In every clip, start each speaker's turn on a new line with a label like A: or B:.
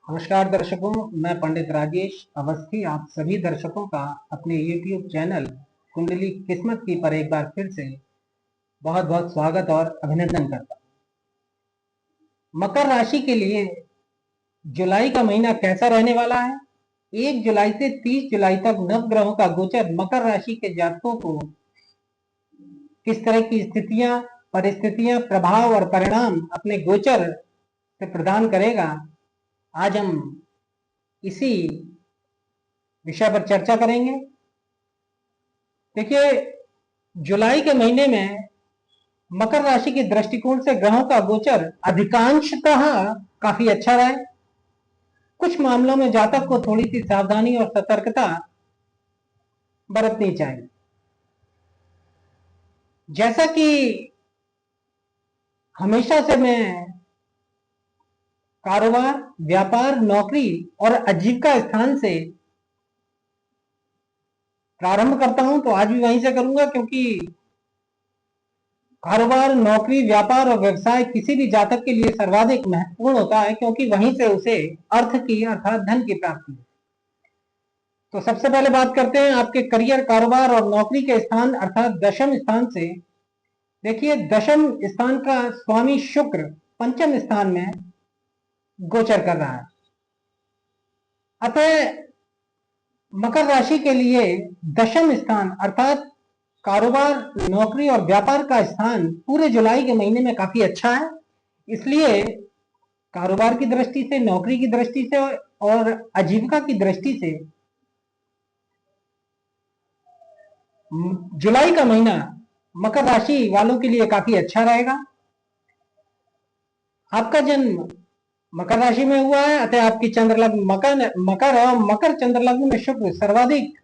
A: नमस्कार दर्शकों, मैं पंडित राजेश अवस्थी आप सभी दर्शकों का अपने YouTube चैनल कुंडली किस्मत की पर एक बार फिर से बहुत बहुत स्वागत और अभिनंदन करता हूँ। मकर राशि के लिए जुलाई का महीना कैसा रहने वाला है? 1 जुलाई से 30 जुलाई तक नवग्रहों का गोचर मकर राशि के जातकों को किस तरह की स्थितियां, परिस्थितियां, प्रभाव और परिणाम अपने गोचर से प्रदान करेगा, आज हम इसी विषय पर चर्चा करेंगे। देखिए, जुलाई के महीने में मकर राशि के दृष्टिकोण से ग्रहों का गोचर अधिकांशतः काफी अच्छा रहा है। कुछ मामलों में जातक को थोड़ी सी सावधानी और सतर्कता बरतनी चाहिए। जैसा कि हमेशा से मैं कारोबार, व्यापार, नौकरी और आजीविका स्थान से प्रारंभ करता हूं, तो आज भी वहीं से करूंगा, क्योंकि कारोबार, नौकरी, व्यापार और व्यवसाय किसी भी जातक के लिए सर्वाधिक महत्वपूर्ण होता है, क्योंकि वहीं से उसे अर्थ की अर्थात धन की प्राप्ति है। तो सबसे पहले बात करते हैं आपके करियर, कारोबार और नौकरी के स्थान अर्थात दशम स्थान से। देखिए, दशम स्थान का स्वामी शुक्र पंचम स्थान में गोचर कर रहा है। अतः मकर राशि के लिए दशम स्थान अर्थात कारोबार, नौकरी और व्यापार का स्थान पूरे जुलाई के महीने में काफी अच्छा है। इसलिए कारोबार की दृष्टि से, नौकरी की दृष्टि से और आजीविका की दृष्टि से जुलाई का महीना मकर राशि वालों के लिए काफी अच्छा रहेगा। आपका जन्म मकर राशि में हुआ है, अतः आपकी चंद्र लग्न मकर और मकर चंद्र लग्न में शुक्र सर्वाधिक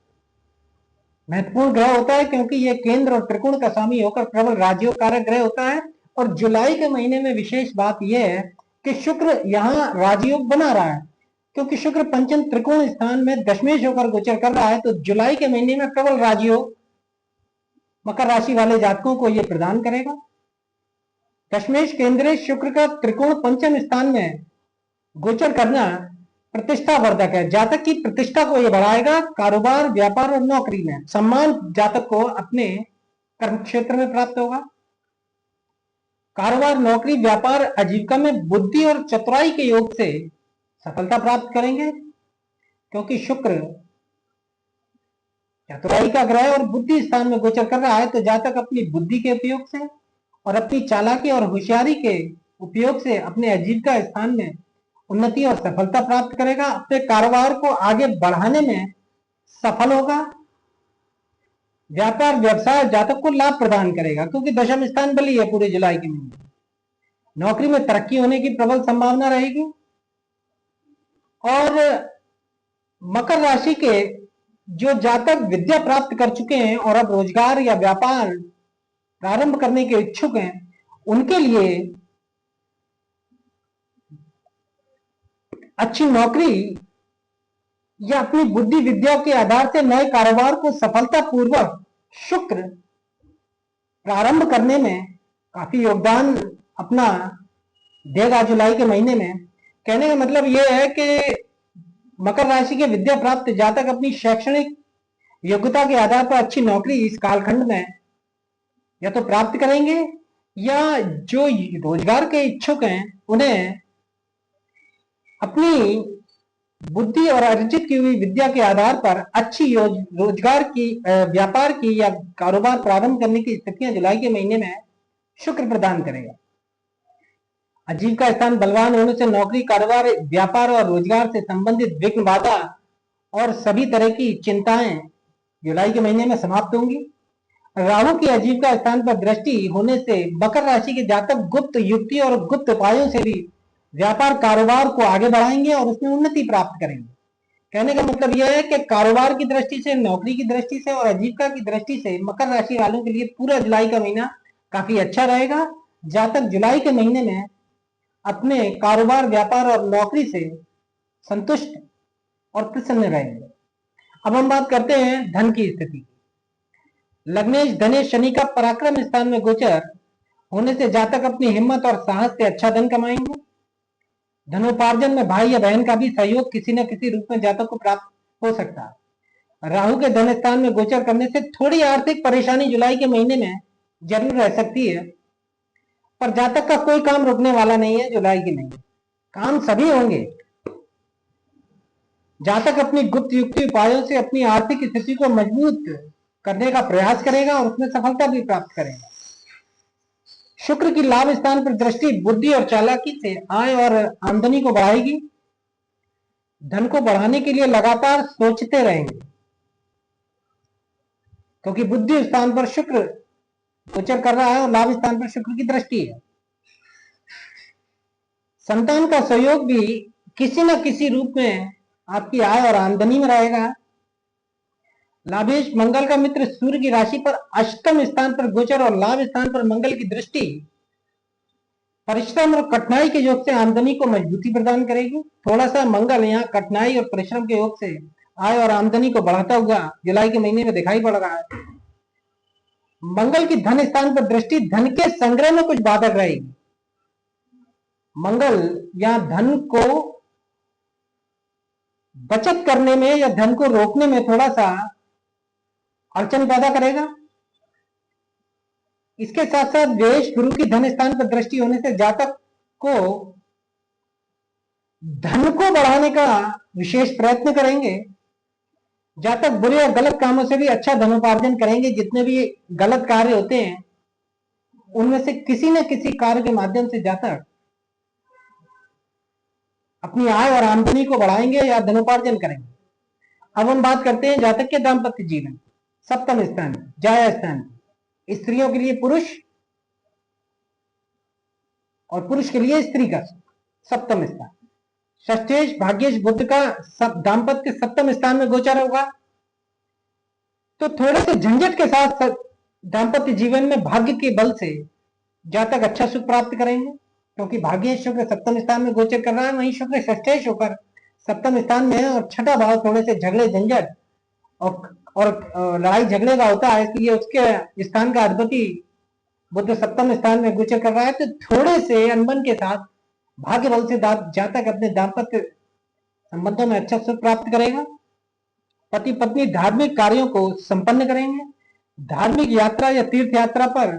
A: महत्वपूर्ण ग्रह होता है, क्योंकि यह केंद्र और त्रिकोण का स्वामी होकर प्रबल राजयोग कारक ग्रह होता है। और जुलाई के महीने में विशेष बात यह है कि शुक्र यहाँ राजयोग बना रहा है, क्योंकि शुक्र पंचम त्रिकोण स्थान में दशमेश होकर गोचर कर रहा है। तो जुलाई के महीने में प्रबल राजयोग मकर राशि वाले जातकों को यह प्रदान करेगा। दशमेश केंद्रीय शुक्र का त्रिकोण पंचम स्थान में गोचर करना प्रतिष्ठा वर्धक है। जातक की प्रतिष्ठा को यह बढ़ाएगा। कारोबार, व्यापार और नौकरी में सम्मान जातक को अपने कर्म क्षेत्र में प्राप्त होगा। कारोबार, नौकरी, व्यापार, आजीविका में बुद्धि और चतुराई के योग से सफलता प्राप्त करेंगे, क्योंकि शुक्र चतुराई का ग्रह और बुद्धि स्थान में गोचर कर रहा है। तो जातक अपनी बुद्धि के उपयोग से और अपनी चालाकी और होशियारी के उपयोग से अपने आजीविका स्थान में उन्नति और सफलता प्राप्त करेगा। अपने कारोबार को आगे बढ़ाने में सफल होगा। व्यापार, व्यवसाय जातक को लाभ प्रदान करेगा, क्योंकि दशम स्थान बली है पूरे जुलाई के महीने। नौकरी में तरक्की होने की प्रबल संभावना रहेगी। और मकर राशि के जो जातक विद्या प्राप्त कर चुके हैं और अब रोजगार या व्यापार प्रारंभ करने के इच्छुक हैं, उनके लिए अच्छी नौकरी या अपनी बुद्धि विद्या के आधार से नए कारोबार को सफलतापूर्वक शुक्र प्रारंभ करने में काफी योगदान अपना देगा जुलाई के महीने में। कहने का मतलब यह है कि मकर राशि के विद्या प्राप्त जातक अपनी शैक्षणिक योग्यता के आधार पर अच्छी नौकरी इस कालखंड में या तो प्राप्त करेंगे, या जो रोजगार के इच्छुक हैं उन्हें अपनी बुद्धि और अर्जित की हुई विद्या के आधार पर अच्छी रोजगार की, व्यापार की या कारोबार प्रारंभ करने की स्थितियां जुलाई के महीने में शुक्र प्रदान करेगा। आजीविका स्थान बलवान होने से नौकरी, कारोबार, व्यापार और रोजगार से संबंधित विघ्न, बाधा और सभी तरह की चिंताएं जुलाई के महीने में समाप्त होंगी। राहु की आजीविका स्थान पर दृष्टि होने से मकर राशि के जातक गुप्त युक्ति और गुप्त उपायों से भी व्यापार, कारोबार को आगे बढ़ाएंगे और उसमें उन्नति प्राप्त करेंगे। कहने का मतलब यह है कि कारोबार की दृष्टि से, नौकरी की दृष्टि से और आजीविका की दृष्टि से मकर राशि वालों के लिए पूरा जुलाई का महीना काफी अच्छा रहेगा। जातक जुलाई के महीने में अपने कारोबार, व्यापार और नौकरी से संतुष्ट और प्रसन्न रहेंगे। अब हम बात करते हैं धन की स्थिति। लग्नेश धनेश शनि का पराक्रम स्थान में गोचर होने से जातक अपनी हिम्मत और साहस से अच्छा धन कमाएंगे। धनोपार्जन में भाई या बहन का भी सहयोग किसी न किसी रूप में जातक को प्राप्त हो सकता है। राहु के धन स्थान में गोचर करने से थोड़ी आर्थिक परेशानी जुलाई के महीने में जरूर रह सकती है, पर जातक का कोई काम रुकने वाला नहीं है। जुलाई के महीने काम सभी होंगे। जातक अपनी गुप्त युक्ति उपायों से अपनी आर्थिक स्थिति को मजबूत करने का प्रयास करेगा और उसमें सफलता भी प्राप्त करेगा। शुक्र की लाभ स्थान पर दृष्टि बुद्धि और चालाकी से आय और आमदनी को बढ़ाएगी। धन को बढ़ाने के लिए लगातार सोचते रहेंगे, क्योंकि बुद्धि स्थान पर शुक्र गोचर कर रहा है और लाभ स्थान पर शुक्र की दृष्टि है। संतान का सहयोग भी किसी न किसी रूप में आपकी आय और आमदनी में रहेगा। लाभेश मंगल का मित्र सूर्य की राशि पर अष्टम स्थान पर गोचर और लाभ स्थान पर मंगल की दृष्टि परिश्रम और कठिनाई के योग से आमदनी को मजबूती प्रदान करेगी। थोड़ा सा मंगल यहाँ कठिनाई और परिश्रम के योग से आय और आमदनी को बढ़ाता हुआ जुलाई के महीने में दिखाई पड़ रहा है। मंगल की धन स्थान पर दृष्टि धन के संग्रह में कुछ बाधक रहेगी। मंगल या धन को बचत करने में या धन को रोकने में थोड़ा सा अड़चन पैदा करेगा। इसके साथ साथ व्यय गुरु की धन स्थान पर दृष्टि होने से जातक को धन को बढ़ाने का विशेष प्रयत्न करेंगे। जातक बुरे और गलत कामों से भी अच्छा धनोपार्जन करेंगे। जितने भी गलत कार्य होते हैं उनमें से किसी न किसी कार्य के माध्यम से जातक अपनी आय और आमदनी को बढ़ाएंगे या धनोपार्जन करेंगे। अब हम बात करते हैं जातक के दाम्पत्य जीवन। सप्तम स्थान जाया स्थान, स्त्रियों के लिए पुरुष और पुरुष के लिए स्त्री का सप्तम स्थान। षष्ठेश भाग्येश बुध का दाम्पत्य सप्तम स्थान में गोचर होगा, तो थोड़े से झंझट के साथ दाम्पत्य जीवन में भाग्य के बल से जातक अच्छा सुख प्राप्त करेंगे, क्योंकि भाग्येश शुक्र सप्तम स्थान में गोचर कर रहा है। वहीं शुक्र षष्ठेश होकर सप्तम स्थान में है और छठा भाव थोड़े से झगड़े झंझट और लड़ाई झगड़े का होता है, इसलिए उसके स्थान का अधिपति बुध सप्तम स्थान में गोचर कर रहा है। तो थोड़े से अनबन के साथ भाग्य बल से जातक अपने दाम्पत्य संबंधों में अच्छा सुख प्राप्त करेगा। पति पत्नी धार्मिक कार्यों को संपन्न करेंगे। धार्मिक यात्रा या तीर्थ यात्रा पर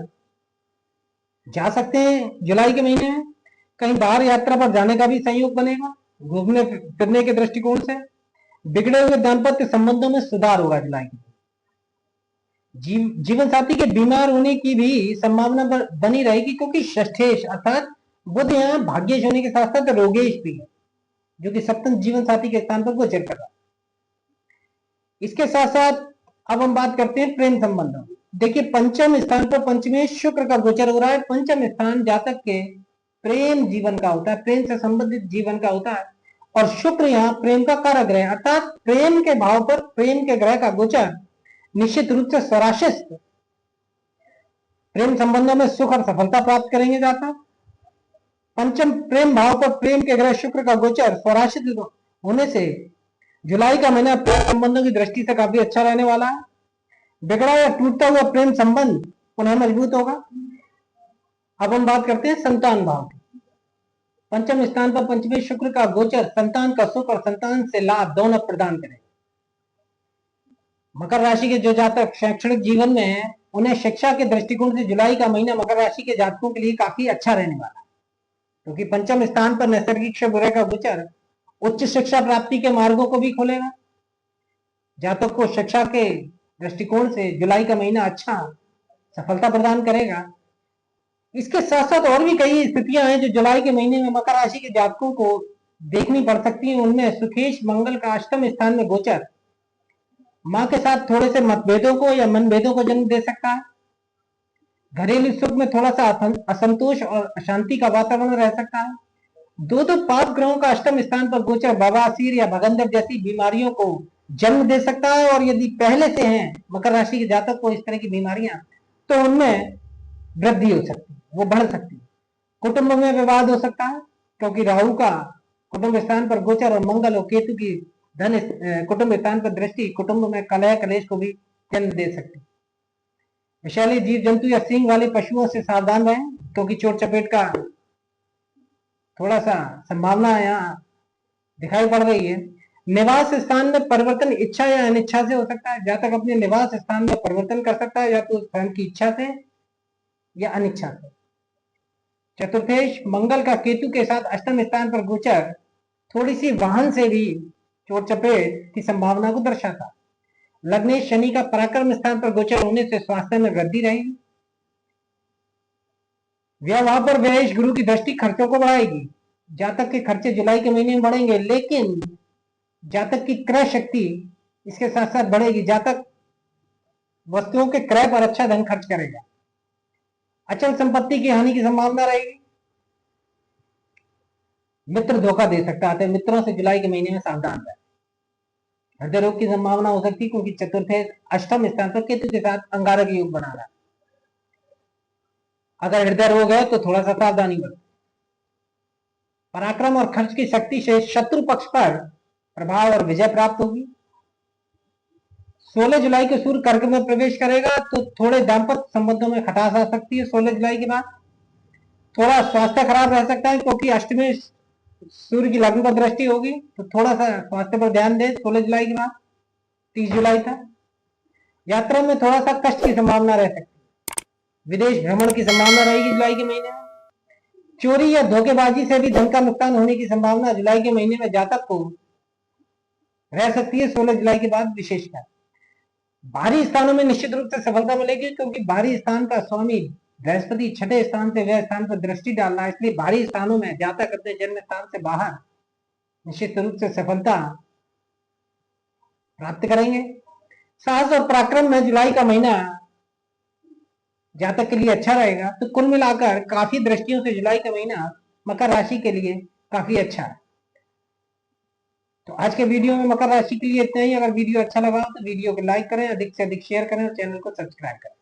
A: जा सकते हैं जुलाई के महीने में। कहीं बाहर यात्रा पर जाने का भी संयोग बनेगा घूमने फिरने के दृष्टिकोण से। बिगड़े हुए दाम्पत्य संबंधों में सुधार होगा जुलाई के। जीवन साथी के बीमार होने की भी संभावना बनी रहेगी, क्योंकि षष्ठेश अर्थात बुध यहाँ भाग्येश होने के साथ साथ रोगेश भी है, जो कि सप्तम जीवन साथी के स्थान पर गोचर कर रहा है। इसके साथ साथ अब हम बात करते हैं प्रेम संबंधों। देखिए पंचम स्थान पर पंचमेश शुक्र का गोचर हो रहा है। पंचम स्थान जातक के प्रेम जीवन का होता है, प्रेम से संबंधित जीवन का होता है, और शुक्र यहाँ प्रेम का कारक ग्रह अर्थात प्रेम के भाव पर प्रेम के ग्रह का गोचर निश्चित रूप से स्वराशित प्रेम संबंधों में सुख और सफलता प्राप्त करेंगे जातक। पंचम प्रेम भाव पर प्रेम के ग्रह शुक्र का गोचर स्वराशित होने से जुलाई का महीना प्रेम संबंधों की दृष्टि से काफी अच्छा रहने वाला है। बिगड़ा या टूटता हुआ प्रेम संबंध पुनः मजबूत होगा। अब हम बात करते हैं संतान भाव की। पंचम स्थान पर पंचमेश शुक्र का गोचर संतान का सुख और संतान से लाभ दोनों प्रदान करेगा। मकर राशि के जो जातक शैक्षणिक जीवन में है उन्हें शिक्षा के दृष्टिकोण से जुलाई का महीना मकर राशि के जातकों के लिए काफी अच्छा रहने वाला है, क्योंकि पंचम स्थान पर नैसर्गिक शुभ ग्रह का गोचर उच्च शिक्षा प्राप्ति के मार्गों को भी खोलेगा। जातक को शिक्षा के दृष्टिकोण से जुलाई का महीना अच्छा सफलता प्रदान करेगा। इसके साथ साथ और भी कई स्थितियां हैं जो जुलाई के महीने में मकर राशि के जातकों को देखनी पड़ सकती हैं। उनमें सुखेश मंगल का अष्टम स्थान में गोचर मां के साथ थोड़े से मतभेदों को या मनभेदों को जन्म दे सकता है। घरेलू सुख में थोड़ा सा असंतोष और अशांति का वातावरण रह सकता है। दो पाप ग्रहों का अष्टम स्थान पर गोचर बवासीर या भगंदर जैसी बीमारियों को जन्म दे सकता है, और यदि पहले से हैं मकर राशि के जातक को इस तरह की बीमारियां, तो उनमें वृद्धि हो सकती है, वो बढ़ सकती है। कुटुंब में विवाद हो सकता है, क्योंकि राहु का कुटुंब स्थान पर गोचर और मंगल और केतु की धन कुटुंब स्थान पर दृष्टि कुटुंब में कलह कलेश को भी जन्म दे सकती है। विषैले जीव जंतु या सींग वाले पशुओं से सावधान रहें, क्योंकि चोट चपेट का थोड़ा सा संभावना यहाँ दिखाई पड़ रही है। निवास स्थान में परिवर्तन इच्छा या अनिच्छा से हो सकता है। जातक अपने निवास स्थान में परिवर्तन कर सकता है, या तो स्वयं की इच्छा से या अनिच्छा से। चतुर्थेश मंगल का केतु के साथ अष्टम स्थान पर गोचर थोड़ी सी वाहन से भी चोट चपेट की संभावना को दर्शाता है। लग्नेश शनि का पराक्रम स्थान पर गोचर होने से स्वास्थ्य में वृद्धि रहेगी। व्यवहार पर व्ययेश गुरु की दृष्टि खर्चों को बढ़ाएगी। जातक के खर्चे जुलाई के महीने में बढ़ेंगे, लेकिन जातक की क्रय शक्ति इसके साथ साथ बढ़ेगी। जातक वस्तुओं के क्रय पर अच्छा धन खर्च करेगा। अचल संपत्ति की हानि की संभावना रहेगी। मित्र धोखा दे सकता है, मित्रों से जुलाई के महीने में सावधान रहें। हृदय रोग की संभावना हो सकती है, क्योंकि चतुर्थ अष्टम स्थान पर केतु के साथ अंगारक योग बना रहा है। अगर हृदय रोग है तो थोड़ा सा सावधानी बरतें। पराक्रम और खर्च की शक्ति से शत्रु पक्ष पर प्रभाव और विजय प्राप्त होगी। 16 जुलाई को सूर्य कर्क में प्रवेश करेगा तो थोड़े दाम्पत्य संबंधों में खटास आ सकती है। 16 जुलाई के बाद थोड़ा स्वास्थ्य खराब रह सकता है, क्योंकि अष्टमी सूर्य की लग्न पर दृष्टि होगी, तो थोड़ा सा स्वास्थ्य पर ध्यान दें 16 जुलाई के बाद 30 जुलाई तक। यात्रा में थोड़ा सा कष्ट की संभावना रह सकती है। विदेश भ्रमण की संभावना रहेगी जुलाई के महीने में। चोरी या धोखेबाजी से भी धन का नुकसान होने की संभावना जुलाई के महीने में जातक को रह सकती है। 16 जुलाई के बाद विशेषकर बाहरी स्थानों में निश्चित रूप से सफलता मिलेगी, क्योंकि बाहरी स्थान का स्वामी बृहस्पति छठे स्थान से व्यय स्थान पर दृष्टि डालना, इसलिए बाहरी स्थानों में जातक अपने जन्म स्थान से बाहर निश्चित रूप से सफलता प्राप्त करेंगे। साहस और पराक्रम में जुलाई का महीना जातक के लिए अच्छा रहेगा। तो कुल मिलाकर काफी दृष्टियों से जुलाई का महीना मकर राशि के लिए काफी अच्छा है। तो आज के वीडियो में मकर राशि के लिए इतना ही। अगर वीडियो अच्छा लगा तो वीडियो को लाइक करें, अधिक से अधिक शेयर करें और चैनल को सब्सक्राइब करें।